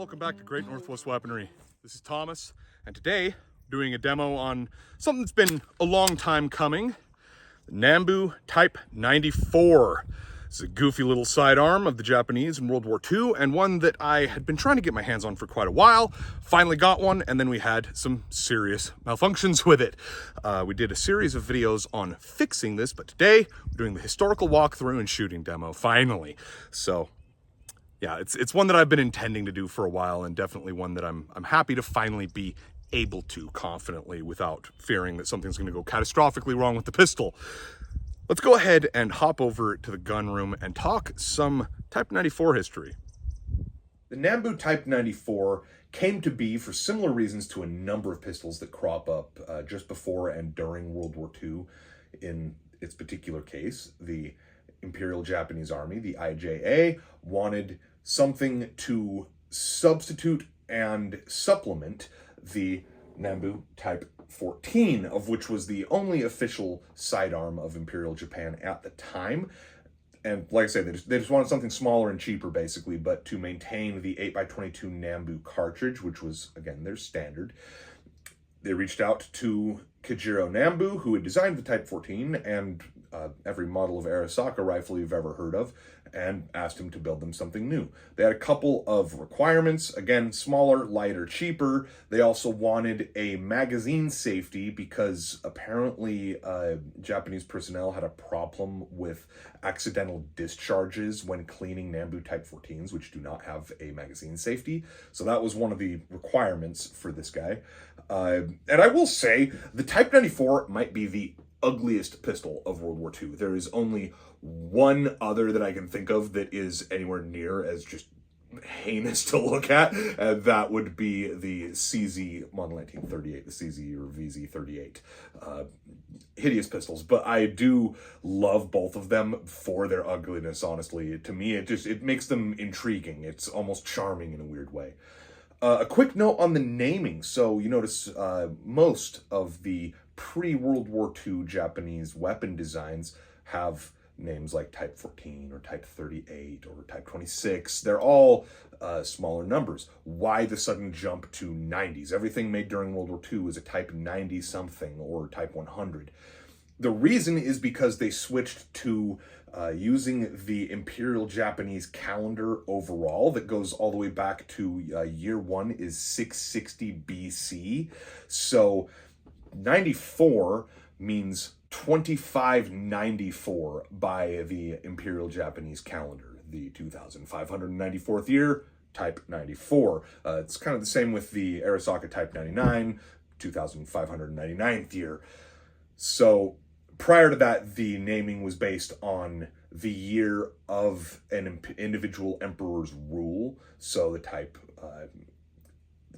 Welcome back to Great Northwest Weaponry. This is Thomas, and today doing a demo on something that's been a long time coming, the Nambu Type 94. It's a goofy little sidearm of the Japanese in World War II, and one that I had been trying to get my hands on for quite a while. Finally got one, and then we had some serious malfunctions with it. We did a series of videos on fixing this, but today we're doing the historical walkthrough and shooting demo, finally. So yeah, it's one that I've been intending to do for a while, and definitely one that I'm happy to finally be able to confidently without fearing that something's going to go catastrophically wrong with the pistol. Let's go ahead and hop over to the gun room and talk some Type 94 history. The Nambu Type 94 came to be for similar reasons to a number of pistols that crop up just before and during World War II. In its particular case, the Imperial Japanese Army, the IJA, wanted something to substitute and supplement the Nambu Type 14, of which was the only official sidearm of Imperial Japan at the time. And like I said, they just wanted something smaller and cheaper, basically, but to maintain the 8x22 Nambu cartridge, which was, again, their standard. They reached out to Kajiro Nambu, who had designed the Type 14 and every model of Arisaka rifle you've ever heard of, and asked him to build them something new. They had a couple of requirements, again, smaller, lighter, cheaper. They also wanted a magazine safety because apparently Japanese personnel had a problem with accidental discharges when cleaning Nambu Type 14s, which do not have a magazine safety. So that was one of the requirements for this guy. And I will say, the Type 94 might be the ugliest pistol of World War II. There is only one other that I can think of that is anywhere near as just heinous to look at, and that would be the CZ Model 1938, the CZ or VZ38. Hideous pistols, but I do love both of them for their ugliness, honestly. To me, it makes them intriguing. It's almost charming in a weird way. A quick note on the naming. So you notice most of the pre-World War II Japanese weapon designs have names like Type 14 or Type 38 or Type 26. They're all smaller numbers. Why the sudden jump to 90s? Everything made during World War II was a Type 90 something or Type 100. The reason is because they switched to using the Imperial Japanese calendar overall that goes all the way back to year one is 660 BC. So 94 means 2594 by the Imperial Japanese calendar, the 2594th year, Type 94. It's kind of the same with the Arisaka Type 99, 2599th year. So prior to that, the naming was based on the year of an individual emperor's rule. So the Type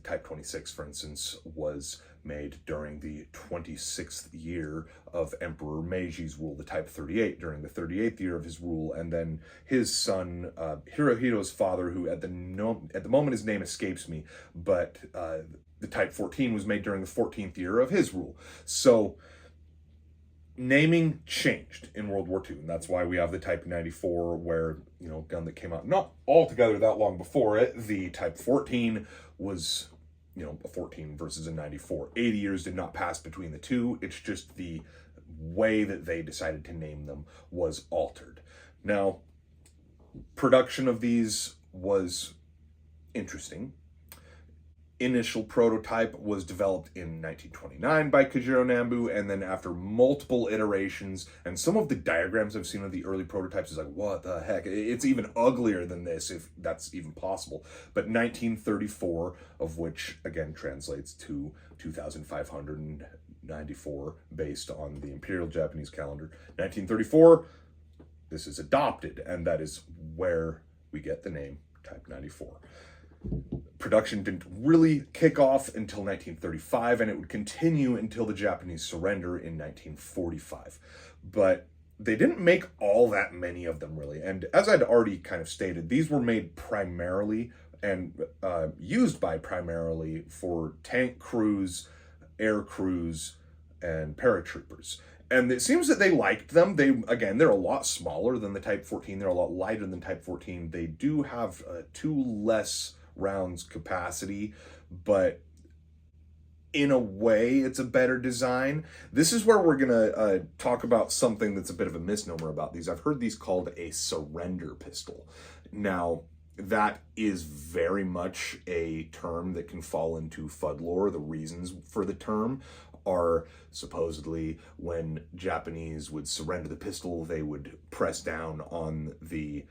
26, for instance, was made during the 26th year of Emperor Meiji's rule, the Type 38 during the 38th year of his rule, and then his son, Hirohito's father, who at the moment his name escapes me, but the Type 14 was made during the 14th year of his rule. So naming changed in World War II, and that's why we have the Type 94, where, you know, gun that came out not altogether that long before it. The Type 14 was, you know, a 14 versus a 94. 80 years did not pass between the two. It's just the way that they decided to name them was altered. Now, production of these was interesting. Initial prototype was developed in 1929 by Kajiro Nambu, and then after multiple iterations, and some of the diagrams I've seen of the early prototypes is like, what the heck? It's even uglier than this, if that's even possible. But 1934, of which again translates to 2594 based on the Imperial Japanese calendar, 1934, this is adopted, and that is where we get the name Type 94. Production didn't really kick off until 1935, and it would continue until the Japanese surrender in 1945. But they didn't make all that many of them, really. And as I'd already kind of stated, these were made primarily and used by primarily for tank crews, air crews, and paratroopers. And it seems that they liked them. They're a lot smaller than the Type 14. They're a lot lighter than Type 14. They do have two less rounds capacity, but in a way, it's a better design. This is where we're gonna talk about something that's a bit of a misnomer about these. I've heard these called a surrender pistol. Now, that is very much a term that can fall into FUD lore. The reasons for the term are supposedly when Japanese would surrender the pistol, they would press down on the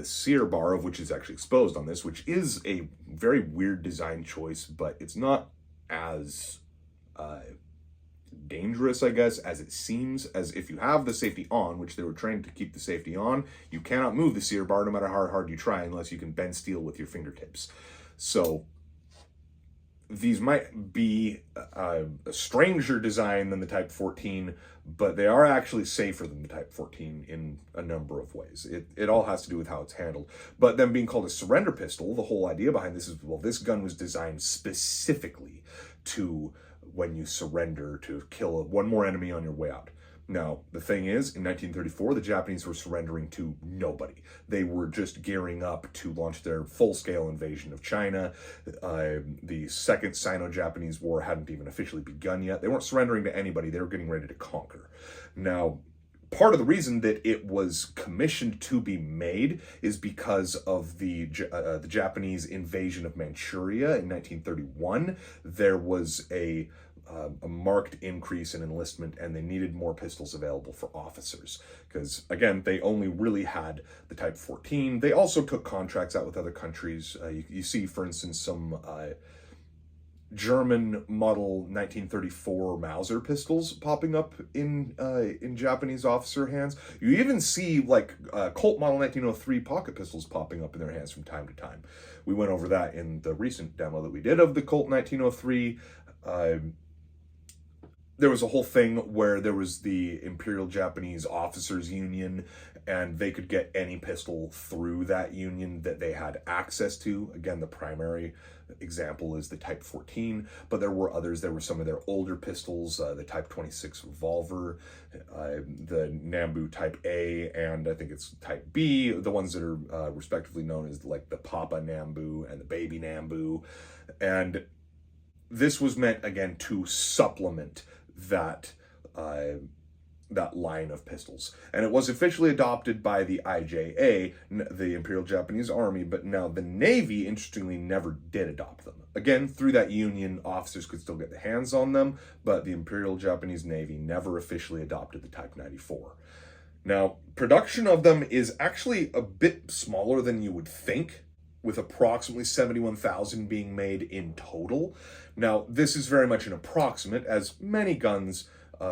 sear bar, of which is actually exposed on this, which is a very weird design choice, but it's not as dangerous, I guess, as it seems. As if you have the safety on, which they were trained to keep the safety on, you cannot move the sear bar no matter how hard you try unless you can bend steel with your fingertips. So these might be a stranger design than the Type 14, but they are actually safer than the Type 14 in a number of ways. It all has to do with how it's handled. But them being called a surrender pistol, the whole idea behind this is, well, this gun was designed specifically to, when you surrender, to kill one more enemy on your way out. Now, the thing is, in 1934, the Japanese were surrendering to nobody. They were just gearing up to launch their full-scale invasion of China. The Second Sino-Japanese War hadn't even officially begun yet. They weren't surrendering to anybody. They were getting ready to conquer. Now, part of the reason that it was commissioned to be made is because of the Japanese invasion of Manchuria in 1931. There was a marked increase in enlistment, and they needed more pistols available for officers because, again, they only really had the Type 14. They also took contracts out with other countries. You see, for instance, some German model 1934 Mauser pistols popping up in Japanese officer hands. You even see like Colt model 1903 pocket pistols popping up in their hands from time to time. We went over that in the recent demo that we did of the Colt 1903. There was a whole thing where there was the Imperial Japanese Officers Union, and they could get any pistol through that union that they had access to. Again, the primary example is the Type 14, but there were others. There were some of their older pistols, the Type 26 revolver, the Nambu Type A, and I think it's Type B, the ones that are respectively known as like the Papa Nambu and the Baby Nambu. And this was meant, again, to supplement that line of pistols. And it was officially adopted by the IJA, the Imperial Japanese Army, but now the Navy, interestingly, never did adopt them. Again, through that union, officers could still get their hands on them, but the Imperial Japanese Navy never officially adopted the Type 94. Now, production of them is actually a bit smaller than you would think, with approximately 71,000 being made in total. Now, this is very much an approximate, as many guns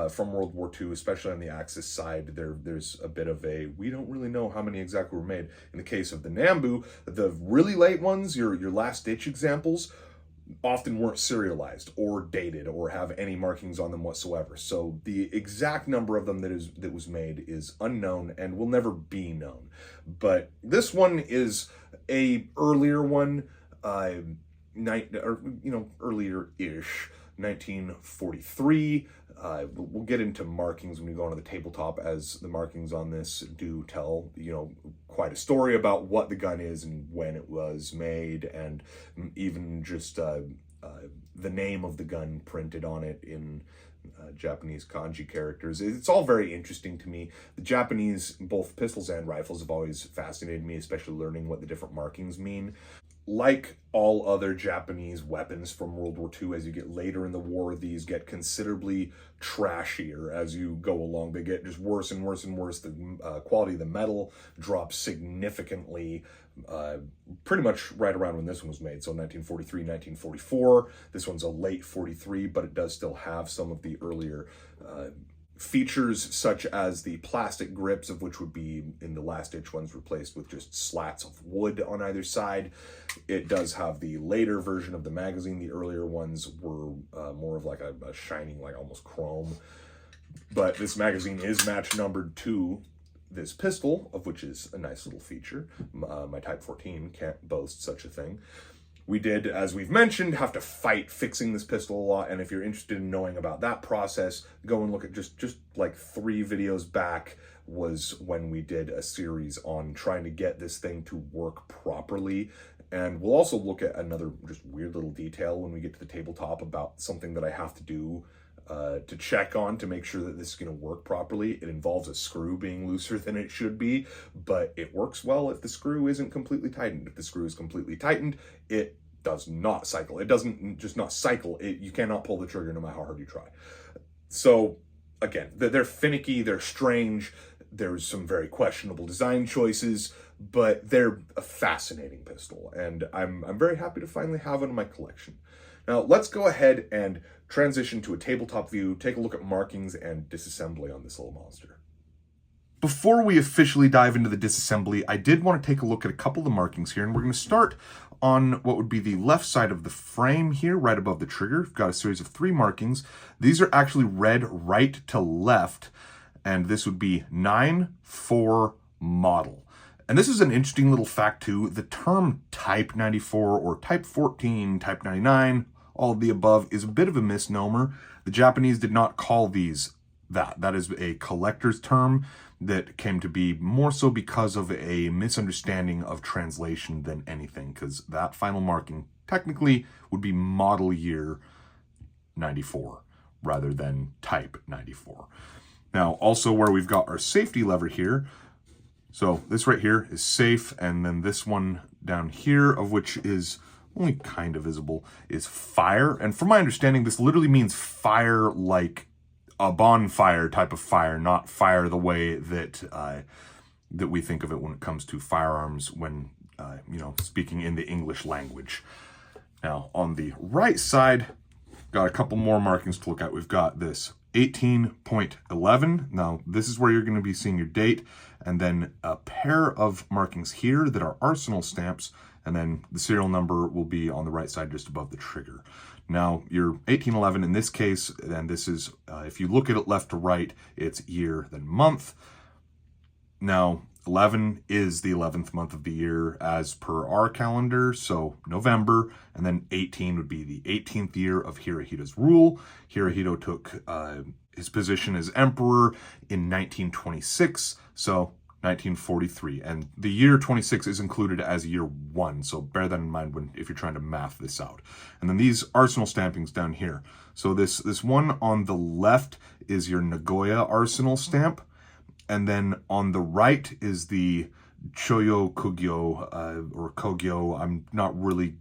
from World War II, especially on the Axis side, there's a bit of a, we don't really know how many exactly were made. In the case of the Nambu, the really late ones, your last-ditch examples, often weren't serialized or dated or have any markings on them whatsoever. So the exact number of them that was made is unknown and will never be known. But this one is a earlier one, earlier-ish, 1943. We'll get into markings when we go on to the tabletop, as the markings on this do tell, quite a story about what the gun is and when it was made, and even just the name of the gun printed on it in Japanese kanji characters. It's all very interesting to me. The Japanese, both pistols and rifles, have always fascinated me, especially learning what the different markings mean. Like all other Japanese weapons from World War II, as you get later in the war, these get considerably trashier as you go along. They get just worse and worse and worse. The quality of the metal drops significantly, pretty much right around when this one was made. So 1943, 1944. This one's a late 43, but it does still have some of the earlier features, such as the plastic grips, of which would be in the last ditch ones replaced with just slats of wood on either side. It does have the later version of the magazine. The earlier ones were more of like a shining, like almost chrome. But this magazine is match numbered to this pistol, of which is a nice little feature. My Type 14 can't boast such a thing. We did, as we've mentioned, have to fight fixing this pistol a lot, and if you're interested in knowing about that process, go and look at just like 3 videos back was when we did a series on trying to get this thing to work properly And we'll also look at another just weird little detail when we get to the tabletop about something that I have to do to check on to make sure that this is going to work properly. It involves a screw being looser than it should be, but it works well if the screw isn't completely tightened. If the screw is completely tightened, it does not cycle. It doesn't just not cycle. You cannot pull the trigger no matter how hard you try. So again, they're finicky, they're strange. There's some very questionable design choices, but they're a fascinating pistol, and I'm very happy to finally have one in my collection. Now, let's go ahead and transition to a tabletop view, take a look at markings and disassembly on this little monster. Before we officially dive into the disassembly, I did want to take a look at a couple of the markings here, and we're going to start on what would be the left side of the frame here, right above the trigger. We've got a series of 3 markings. These are actually read right to left, and this would be 9-4 model. And this is an interesting little fact too. The term Type 94 or Type 14, Type 99, all of the above is a bit of a misnomer. The Japanese did not call these that. That is a collector's term that came to be more so because of a misunderstanding of translation than anything, because that final marking technically would be model year 94 rather than Type 94. Now, also where we've got our safety lever here, so this right here is safe, and then this one down here, of which is only kind of visible, is fire. And from my understanding, this literally means fire like a bonfire type of fire, not fire the way that that we think of it when it comes to firearms when, speaking in the English language. Now, on the right side, got a couple more markings to look at. We've got this 18.11. Now, this is where you're going to be seeing your date, and then a pair of markings here that are arsenal stamps, and then the serial number will be on the right side just above the trigger. Now, your 1811 in this case, and this is, if you look at it left to right, it's year, then month. Now, 11 is the 11th month of the year as per our calendar, so November, and then 18 would be the 18th year of Hirohito's rule. Hirohito took his position as emperor in 1926, so 1943, and the year 26 is included as year 1, so bear that in mind if you're trying to math this out. And then these arsenal stampings down here. So this one on the left is your Nagoya arsenal stamp, and then on the right is the Choyo Kogyo, or Kogyo, I'm not really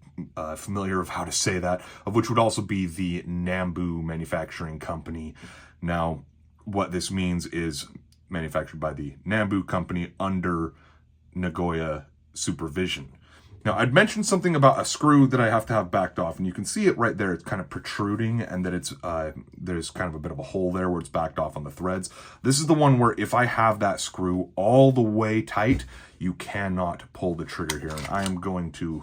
familiar of how to say that, of which would also be the Nambu manufacturing company. Now, what this means is manufactured by the Nambu company under Nagoya supervision. Now, I'd mentioned something about a screw that I have to have backed off, and you can see it right there. It's kind of protruding, and that it's there's kind of a bit of a hole there where it's backed off on the threads. This is the one where if I have that screw all the way tight, you cannot pull the trigger here. And I am going to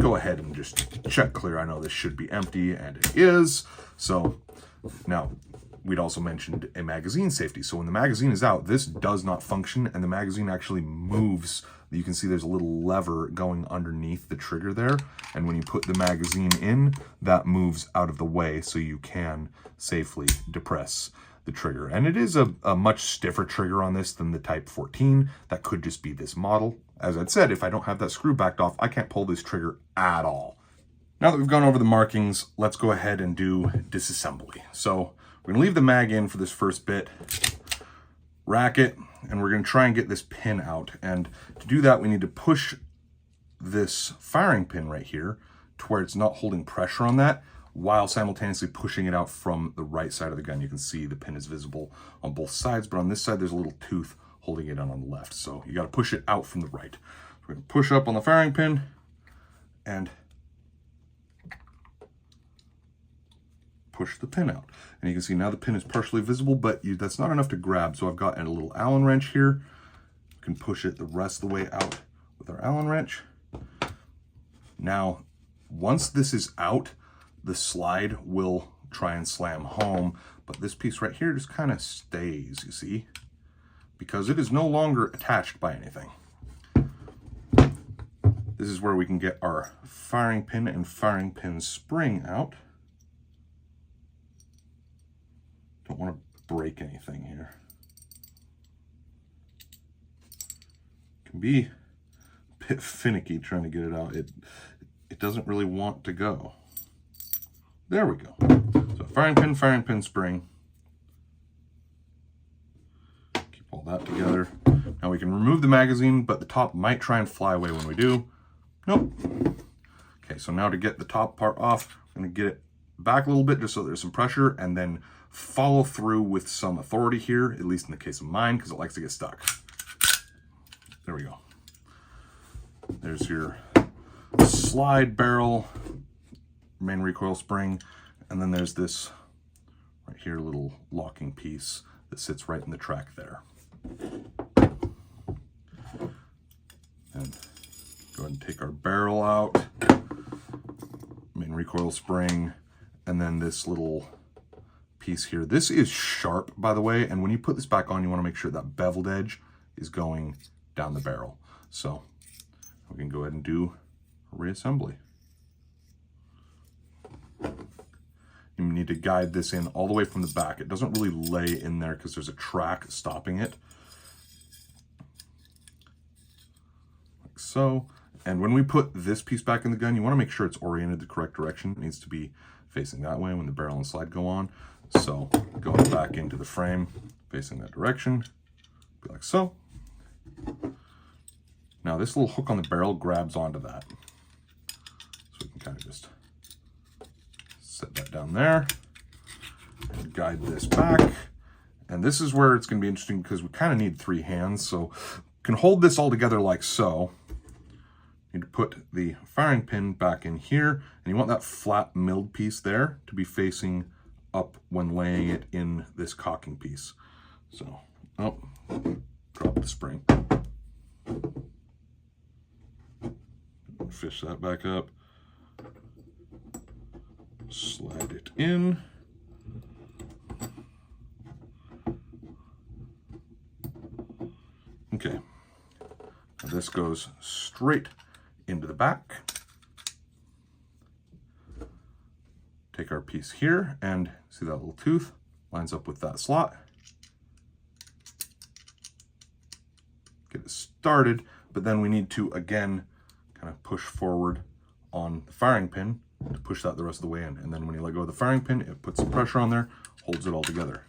go ahead and just check clear. I know this should be empty, and it is. So now, we'd also mentioned a magazine safety. So when the magazine is out, this does not function, and the magazine actually moves. You can see there's a little lever going underneath the trigger there, and when you put the magazine in, that moves out of the way so you can safely depress the trigger. And it is a much stiffer trigger on this than the Type 14. That could just be this model. As I'd said, if I don't have that screw backed off, I can't pull this trigger at all. Now that we've gone over the markings, let's go ahead and do disassembly. So we're gonna leave the mag in for this first bit, rack it, and we're gonna try and get this pin out. And to do that, we need to push this firing pin right here to where it's not holding pressure on that, while simultaneously pushing it out from the right side of the gun. You can see the pin is visible on both sides, but on this side, there's a little tooth holding it on the left. So you gotta push it out from the right. So we're gonna push up on the firing pin and push the pin out. And you can see now the pin is partially visible, but that's not enough to grab. So I've got a little Allen wrench here. You can push it the rest of the way out with our Allen wrench. Now, once this is out, the slide will try and slam home, but this piece right here just kind of stays, you see, because it is no longer attached by anything. This is where we can get our firing pin and firing pin spring out. Don't want to break anything here. It can be bit finicky trying to get it out. It doesn't really want to go. There we go. So firing pin spring. Keep all that together. Now we can remove the magazine, but the top might try and fly away when we do. Nope. Okay, so now to get the top part off, I'm gonna get it back a little bit just so there's some pressure, and then follow through with some authority here, at least in the case of mine, because it likes to get stuck. There we go. There's your slide barrel, main recoil spring, and then there's this right here little locking piece that sits right in the track there. And go ahead and take our barrel out, main recoil spring, and then this little piece here. This is sharp, by the way, and when you put this back on, you want to make sure that beveled edge is going down the barrel. So we can go ahead and do a reassembly. You need to guide this in all the way from the back. It doesn't really lay in there because there's a track stopping it. Like so. And when we put this piece back in the gun, you want to make sure it's oriented the correct direction. It needs to be facing that way when the barrel and slide go on. So going back into the frame, facing that direction, be like so. Now this little hook on the barrel grabs onto that. So we can kind of just set that down there and guide this back. And this is where it's going to be interesting because we kind of need 3 hands. So we can hold this all together like so. You need to put the firing pin back in here, and you want that flat milled piece there to be facing up when laying it in this cocking piece. So, oh, drop the spring. Fish that back up. Slide it in. Okay. Now this goes straight into the back. Take our piece here and see that little tooth lines up with that slot. Get it started, but then we need to again kind of push forward on the firing pin to push that the rest of the way in. And then when you let go of the firing pin, it puts some pressure on there, holds it all together.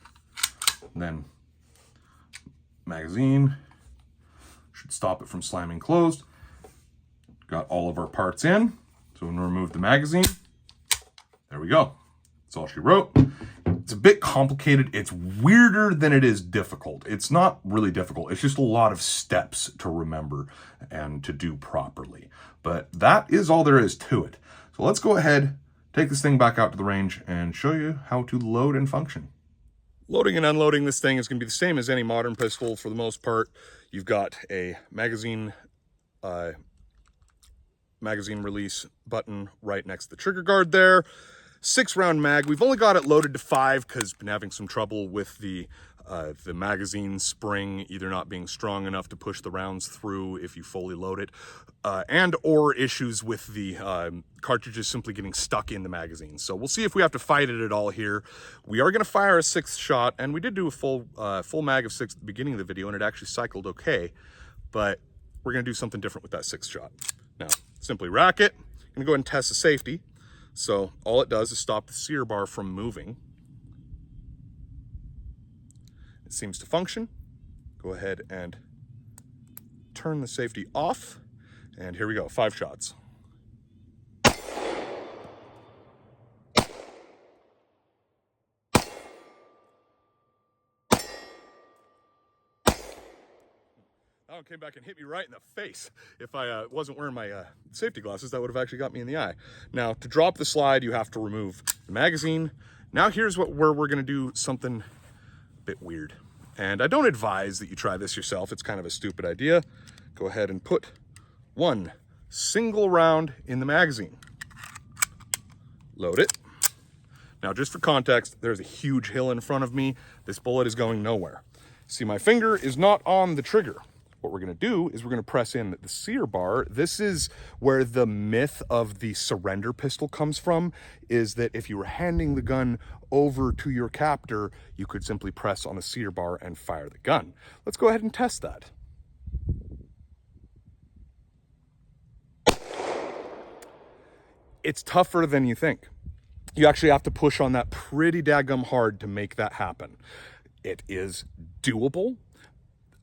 And then magazine should stop it from slamming closed. Got all of our parts in. So when we remove the magazine, there we go. That's all she wrote. It's a bit complicated. It's weirder than it is difficult. It's not really difficult. It's just a lot of steps to remember and to do properly. But that is all there is to it. So let's go ahead, take this thing back out to the range and show you how to load and function. Loading and unloading this thing is going to be the same as any modern pistol for the most part. You've got a magazine release button right next to the trigger guard there. 6-round mag. We've only got it loaded to 5 because been having some trouble with the magazine spring either not being strong enough to push the rounds through if you fully load it, and or issues with the cartridges simply getting stuck in the magazine. So we'll see if we have to fight it at all here. We are going to fire a 6th shot, and we did do a full mag of 6 at the beginning of the video, and it actually cycled okay, but we're going to do something different with that 6th shot. Now, simply rack it. I'm going to go ahead and test the safety. So all it does is stop the sear bar from moving. It seems to function. Go ahead and turn the safety off. And here we go, 5 shots. That one came back and hit me right in the face. If I wasn't wearing my safety glasses, that would have actually got me in the eye. Now, to drop the slide, you have to remove the magazine. Now, here's where we're gonna do something a bit weird. And I don't advise that you try this yourself. It's kind of a stupid idea. Go ahead and put 1 single round in the magazine. Load it. Now, just for context, there's a huge hill in front of me. This bullet is going nowhere. See, my finger is not on the trigger. What we're gonna do is we're gonna press in the sear bar. This is where the myth of the surrender pistol comes from, is that if you were handing the gun over to your captor, you could simply press on the sear bar and fire the gun. Let's go ahead and test that. it's tougher than you think. You actually have to push on that pretty daggum hard to make that happen. It is doable.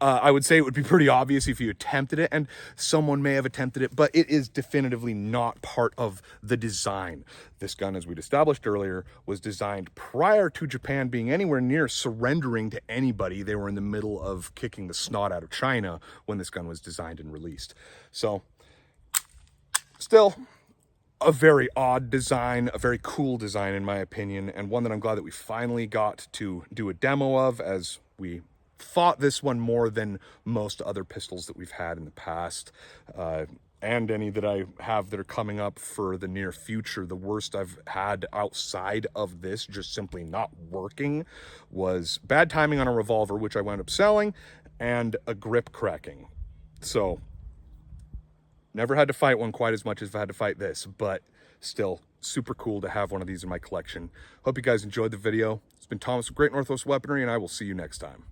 I would say it would be pretty obvious if you attempted it, and someone may have attempted it, but it is definitively not part of the design. This gun, as we'd established earlier, was designed prior to Japan being anywhere near surrendering to anybody. They were in the middle of kicking the snot out of China when this gun was designed and released. So, still, a very odd design, a very cool design in my opinion, and one that I'm glad that we finally got to do a demo of, as we fought this one more than most other pistols that we've had in the past, and any that I have that are coming up for the near future. The worst I've had outside of this just simply not working was bad timing on a revolver, which I wound up selling, and a grip cracking. So never had to fight one quite as much as I've had to fight this, but still super cool to have one of these in my collection. Hope you guys enjoyed the video. It's been Thomas with Great Northwest Weaponry, and I will see you next time.